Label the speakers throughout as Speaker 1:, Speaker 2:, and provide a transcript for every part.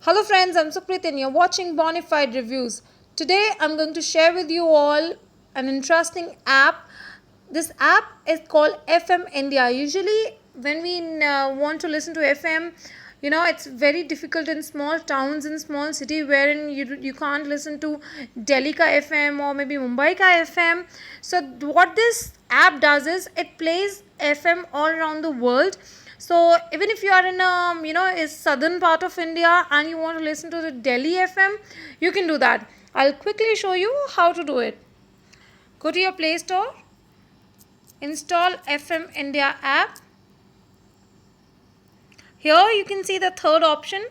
Speaker 1: Hello friends, I'm Supreet and you're watching Bonafide Reviews. Today I'm going to share with you all an interesting app. This app is called FM India. Usually when we want to listen to FM, it's very difficult in small towns in small city wherein you can't listen to Delhi ka FM or maybe Mumbai ka FM. So what this app does is it plays FM all around the world. So even if you are in a southern part of India and you want to listen to the Delhi FM, you can do that. I'll quickly show you how to do it. Go to your Play Store, install FM India app. Here you can see the third option.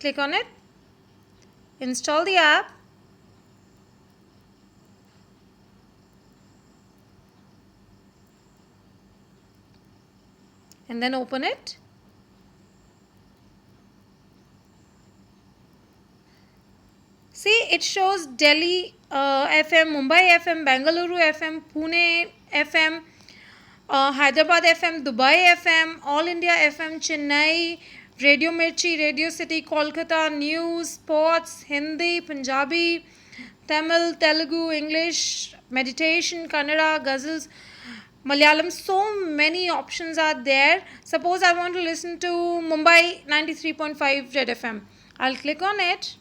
Speaker 1: Click on it. Install the app. And then open it. See, it shows Delhi FM, Mumbai FM, Bengaluru FM, Pune FM, Hyderabad FM, Dubai FM, All India FM, Chennai, Radio Mirchi, Radio City, Kolkata, News, Sports, Hindi, Punjabi, Tamil, Telugu, English, Meditation, Kannada, Ghazals, Malayalam. So many options are there. Suppose I want to listen to Mumbai 93.5 Red FM. I'll click on it.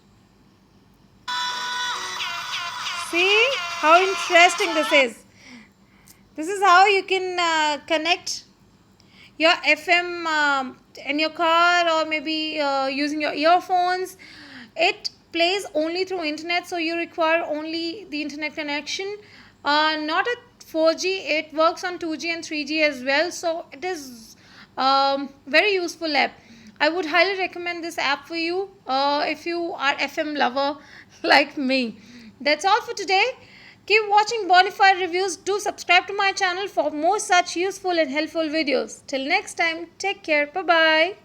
Speaker 1: See how interesting this is. This is how you can connect your FM in your car or maybe using your earphones. It plays only through internet, so you require only the internet connection. Not a 4G, it works on 2G and 3G as well, so it is very useful app. I would highly recommend this app for you if you are FM lover like me. That's all for today. Keep watching Bonafide Reviews. Do subscribe to my channel for more such useful and helpful videos. Till next time, take care. Bye-bye.